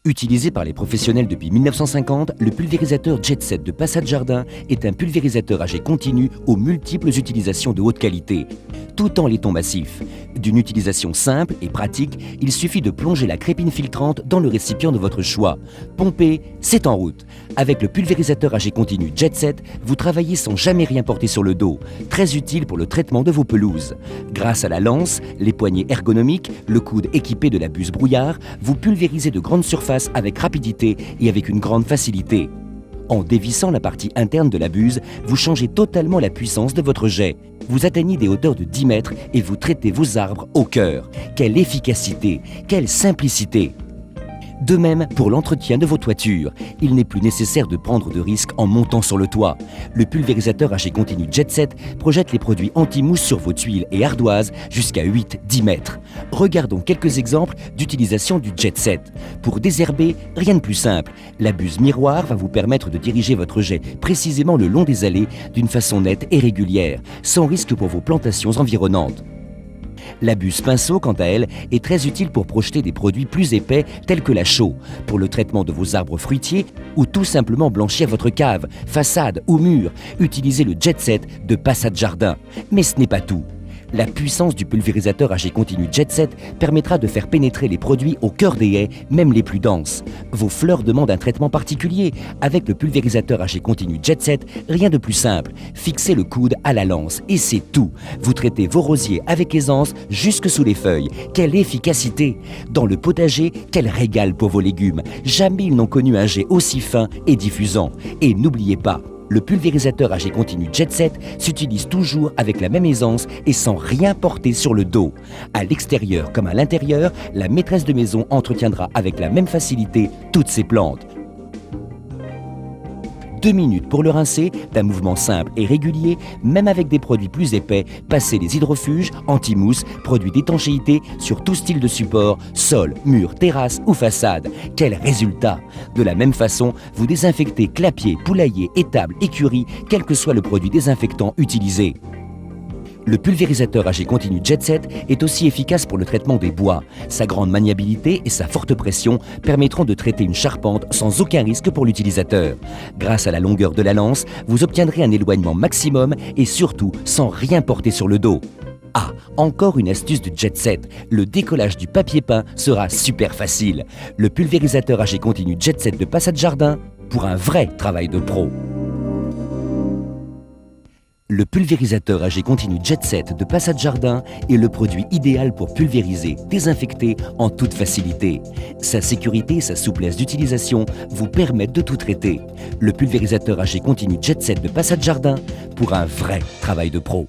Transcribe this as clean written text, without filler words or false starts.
Utilisé par les professionnels depuis 1950, le pulvérisateur Jet Set de Passade Jardin est un pulvérisateur à jet continu aux multiples utilisations de haute qualité, tout en laiton massif. D'une utilisation simple et pratique, il suffit de plonger la crépine filtrante dans le récipient de votre choix. Pomper, c'est en route. Avec le pulvérisateur à jet continu Jet Set, vous travaillez sans jamais rien porter sur le dos, très utile pour le traitement de vos pelouses. Grâce à la lance, les poignées ergonomiques, le coude équipé de la buse brouillard, vous pulvérisez de grandes surfaces avec rapidité et avec une grande facilité. En dévissant la partie interne de la buse, vous changez totalement la puissance de votre jet. Vous atteignez des hauteurs de 10 mètres et vous traitez vos arbres au cœur. Quelle efficacité, quelle simplicité! De même pour l'entretien de vos toitures. Il n'est plus nécessaire de prendre de risques en montant sur le toit. Le pulvérisateur à jet continu Jet Set projette les produits anti-mousse sur vos tuiles et ardoises jusqu'à 8-10 mètres. Regardons quelques exemples d'utilisation du Jet Set. Pour désherber, rien de plus simple. La buse miroir va vous permettre de diriger votre jet précisément le long des allées d'une façon nette et régulière, sans risque pour vos plantations environnantes. La buse pinceau, quant à elle, est très utile pour projeter des produits plus épais tels que la chaux, pour le traitement de vos arbres fruitiers ou tout simplement blanchir votre cave, façade ou mur. Utilisez le Jet Set de Passade Jardin. Mais ce n'est pas tout. La puissance du pulvérisateur à jet continu Jet Set permettra de faire pénétrer les produits au cœur des haies, même les plus denses. Vos fleurs demandent un traitement particulier. Avec le pulvérisateur à jet continu Jet Set, rien de plus simple. Fixez le coude à la lance et c'est tout. Vous traitez vos rosiers avec aisance jusque sous les feuilles. Quelle efficacité! Dans le potager, quel régal pour vos légumes. Jamais ils n'ont connu un jet aussi fin et diffusant. Et n'oubliez pas, le pulvérisateur à jet continu Jet Set s'utilise toujours avec la même aisance et sans rien porter sur le dos. À l'extérieur comme à l'intérieur, la maîtresse de maison entretiendra avec la même facilité toutes ses plantes. 2 minutes pour le rincer, d'un mouvement simple et régulier, même avec des produits plus épais, passez les hydrofuges, anti-mousse, produits d'étanchéité sur tout style de support, sol, mur, terrasse ou façade. Quel résultat! De la même façon, vous désinfectez clapiers, poulaillers, étables, écuries, quel que soit le produit désinfectant utilisé. Le pulvérisateur à jet continu Jet Set est aussi efficace pour le traitement des bois. Sa grande maniabilité et sa forte pression permettront de traiter une charpente sans aucun risque pour l'utilisateur. Grâce à la longueur de la lance, vous obtiendrez un éloignement maximum et surtout sans rien porter sur le dos. Ah, encore une astuce du Jet Set, le décollage du papier peint sera super facile. Le pulvérisateur à jet continu Jet Set de Passade Jardin pour un vrai travail de pro. Le pulvérisateur à jet continu Jet Set de Passade Jardin est le produit idéal pour pulvériser, désinfecter en toute facilité. Sa sécurité et sa souplesse d'utilisation vous permettent de tout traiter. Le pulvérisateur à jet continu Jet Set de Passade Jardin pour un vrai travail de pro.